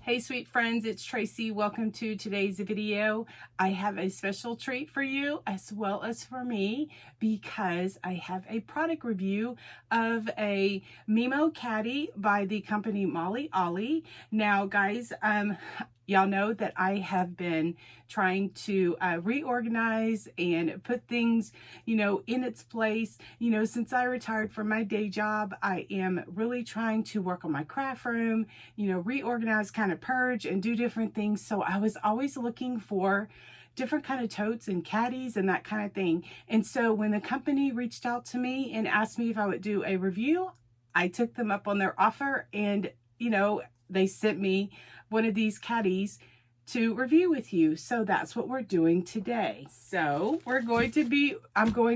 Hey sweet friends, it's Tracy. Welcome to today's video. I have a special treat for you as well as for me because I have a product review of a Mimmo Caddy by the company Mollie Ollie. Now guys, y'all know that I have been trying to reorganize and put things, in its place. Since I retired from my day job, I am really trying to work on my craft room, reorganize, kind of purge and do different things. So I was always looking for different kind of totes and caddies and that kind of thing. And so when the company reached out to me and asked me if I would do a review, I took them up on their offer and, they sent me one of these caddies to review with you. So that's what we're doing today. So I'm going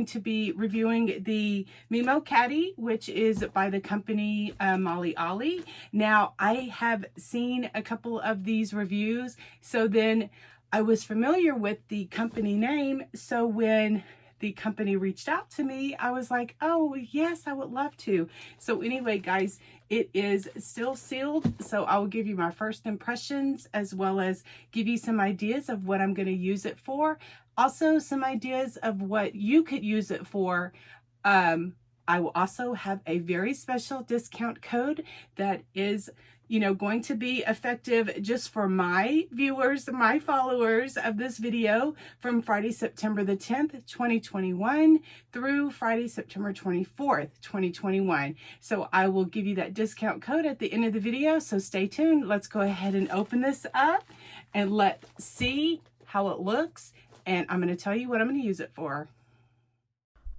to be reviewing the Mimmo Caddy, which is by the company Mollie Ollie. Now I have seen a couple of these reviews, so then I was familiar with the company name. So when the company reached out to me, I was like, oh yes, I would love to. So anyway, guys, it is still sealed. So I will give you my first impressions as well as give you some ideas of what I'm going to use it for. Also some ideas of what you could use it for. I will also have a very special discount code that is going to be effective just for my viewers, my followers of this video from Friday, September the 10th, 2021 through Friday, September 24th, 2021. So I will give you that discount code at the end of the video. So stay tuned. Let's go ahead and open this up and let's see how it looks. And I'm going to tell you what I'm going to use it for.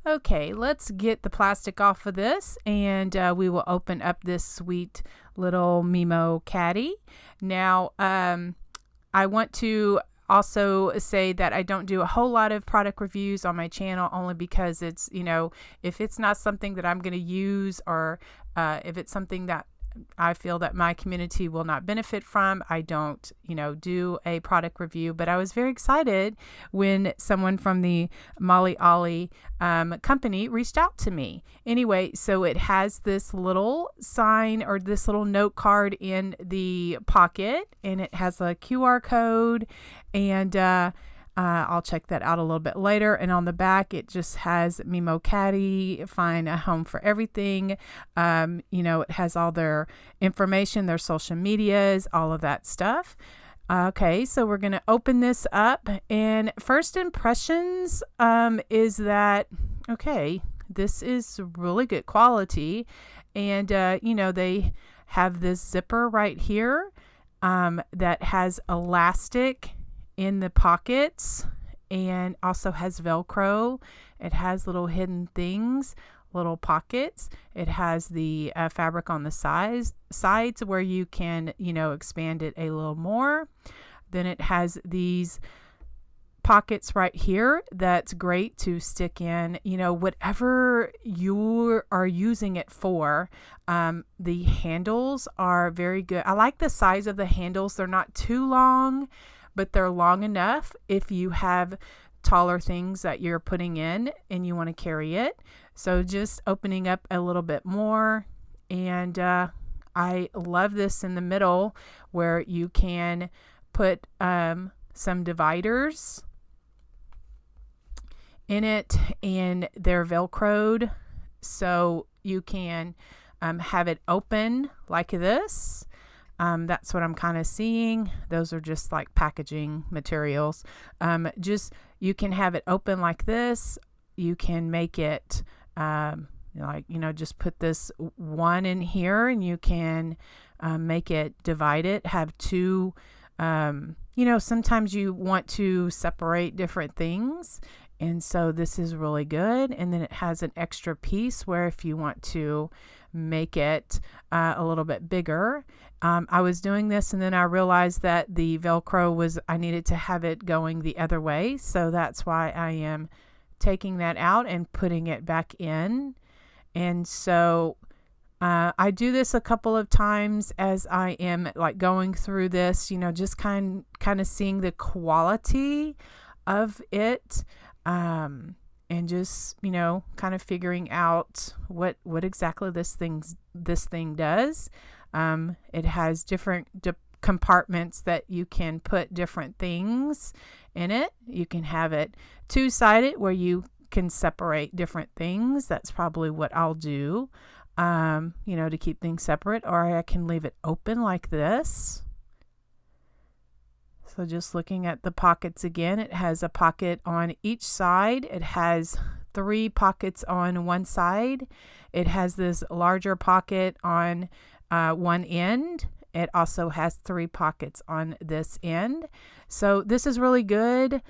Okay, let's get the plastic off of this and we will open up this sweet little Mimmo Caddy. Now, I want to also say that I don't do a whole lot of product reviews on my channel only because it's, if it's not something that I'm going to use or if it's something that I feel that my community will not benefit from, I don't, do a product review. But I was very excited when someone from the Mollie Ollie company reached out to me. Anyway, so it has this little sign or this little note card in the pocket, and it has a QR code, and I'll check that out a little bit later. And on the back, it just has Mimmo Caddy, find a home for everything. It has all their information, their social medias, all of that stuff. Okay, so we're going to open this up. And first impressions is that, okay, this is really good quality. And, they have this zipper right here that has elastic in the pockets and also has Velcro. It has little hidden things, little pockets. It has the fabric on the sides where you can, expand it a little more. Then it has these pockets right here that's great to stick in, whatever you are using it for. The handles are very good. I like the size of the handles. They're not too long, but they're long enough if you have taller things that you're putting in and you want to carry it. So just opening up a little bit more. And I love this in the middle where you can put some dividers in it, and they're Velcroed. So you can have it open like this. That's what I'm kind of seeing. Those are just like packaging materials. You can have it open like this. You can make it just put this one in here, and you can make it divide it, have two. Sometimes you want to separate different things. And so this is really good. And then it has an extra piece where if you want to make it a little bit bigger. I was doing this and then I realized that the Velcro I needed to have it going the other way. So that's why I am taking that out and putting it back in. And so I do this a couple of times as I am like going through this, just kind of seeing the quality of it. And just, kind of figuring out what exactly this thing does. It has different compartments that you can put different things in it. You can have it two-sided where you can separate different things. That's probably what I'll do, to keep things separate, or I can leave it open like this. So just looking at the pockets again, it has a pocket on each side. It has 3 pockets on one side. It has this larger pocket on one end. It also has 3 pockets on this end. So this is really good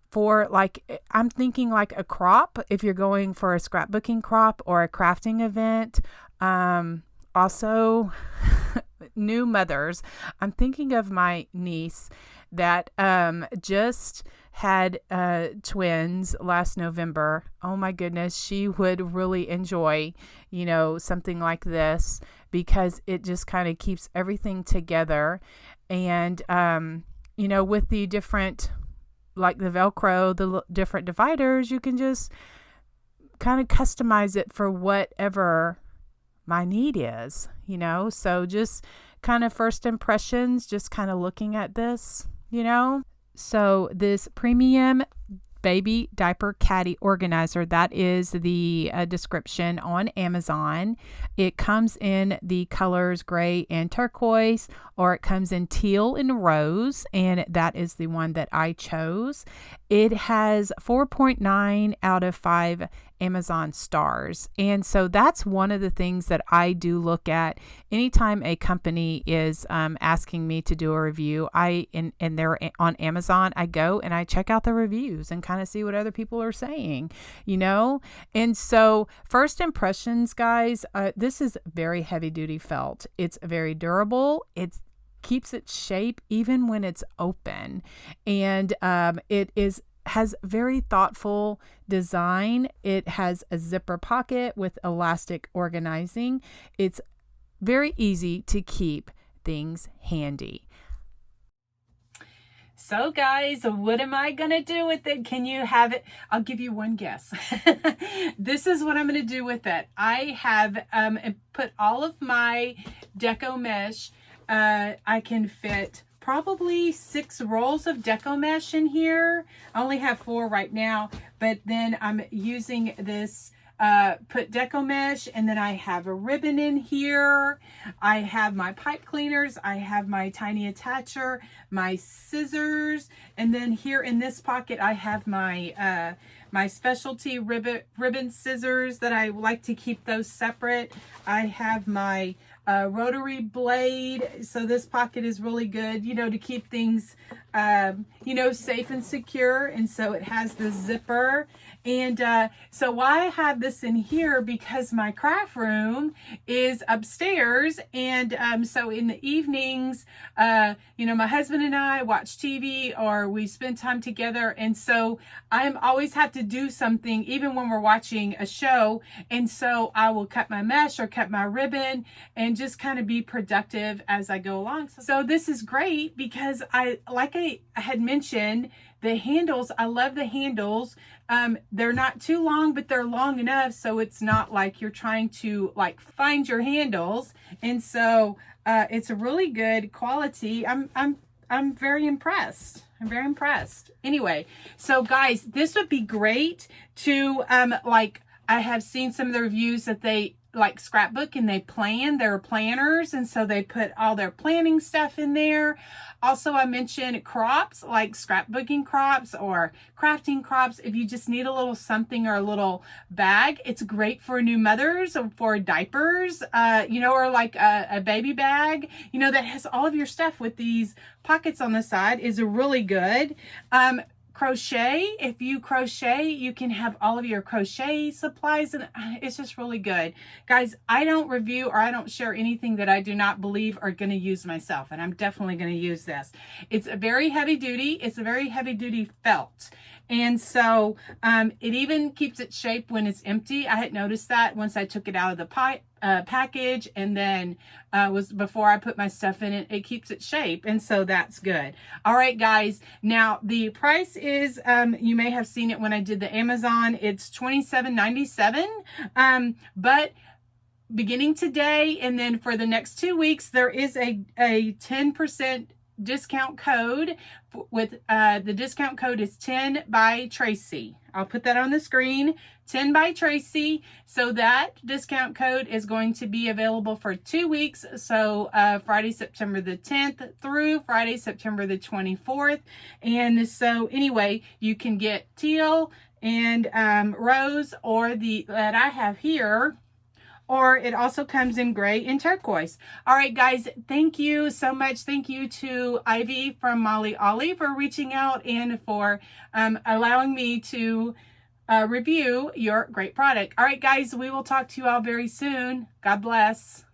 for, like, I'm thinking like a crop, if you're going for a scrapbooking crop or a crafting event. Also, new mothers. I'm thinking of my niece that just had twins last November. Oh my goodness, she would really enjoy, something like this, because it just kind of keeps everything together. And, with the different, like the Velcro, the different dividers, you can just kind of customize it for whatever my need is, so just kind of first impressions, just kind of looking at this, So this premium baby diaper caddy organizer, that is the description on Amazon. It comes in the colors gray and turquoise, or it comes in teal and rose, and that is the one that I chose. It has 4.9 out of 5 Amazon stars. And so that's one of the things that I do look at anytime a company is asking me to do a review. And they're on Amazon, I go and I check out the reviews and kind of see what other people are saying, And so first impressions, guys, this is very heavy duty felt. It's very durable. It keeps its shape even when it's open. And it has very thoughtful design. It has a zipper pocket with elastic organizing. It's very easy to keep things handy. So guys, what am I going to do with it? Can you have it? I'll give you one guess. This is what I'm going to do with it. I have put all of my deco mesh. I can fit probably 6 rolls of deco mesh in here. I only have 4 right now, but then I'm using this put deco mesh, and then I have a ribbon in here. I have my pipe cleaners. I have my tiny attacher, my scissors, and then here in this pocket I have my my specialty ribbon scissors that I like to keep those separate. I have my rotary blade, so this pocket is really good, to keep things safe and secure. And so it has the zipper. And so why I have this in here, because my craft room is upstairs, and so in the evenings, my husband and I watch TV or we spend time together, and so I'm always have to do something even when we're watching a show, and so I will cut my mesh or cut my ribbon and just kind of be productive as I go along. So this is great because I had mentioned, the handles, I love the handles. They're not too long, but they're long enough so it's not like you're trying to find your handles. And so it's a really good quality. I'm very impressed. I'm very impressed. Anyway, so guys, this would be great to I have seen some of the reviews that they scrapbook and they plan their planners, and so they put all their planning stuff in there. Also, I mentioned crops, like scrapbooking crops or crafting crops. If you just need a little something or a little bag, it's great for new mothers or for diapers, or like a baby bag, that has all of your stuff with these pockets on the side is really good. Crochet, if you crochet, you can have all of your crochet supplies, and it's just really good. Guys, I don't review or I don't share anything that I do not believe or going to use myself, and I'm definitely going to use this. It's a very heavy duty. It's a very heavy duty felt. And so it even keeps its shape when it's empty. I had noticed that once I took it out of the package, and then was before I put my stuff in it, it keeps its shape. And so that's good. All right, guys. Now the price is, you may have seen it when I did the Amazon, it's $27.97. But beginning today, and then for the next 2 weeks, there is a 10% discount code with the discount code is 10 by Tracy. I'll put that on the screen, 10 by Tracy. So that discount code is going to be available for 2 weeks. So Friday, September the 10th through Friday, September the 24th. And so anyway, you can get teal and rose, or the that I have here, or it also comes in gray and turquoise. All right, guys, thank you so much. Thank you to Ivy from Mollie Ollie for reaching out and for allowing me to review your great product. All right, guys, we will talk to you all very soon. God bless.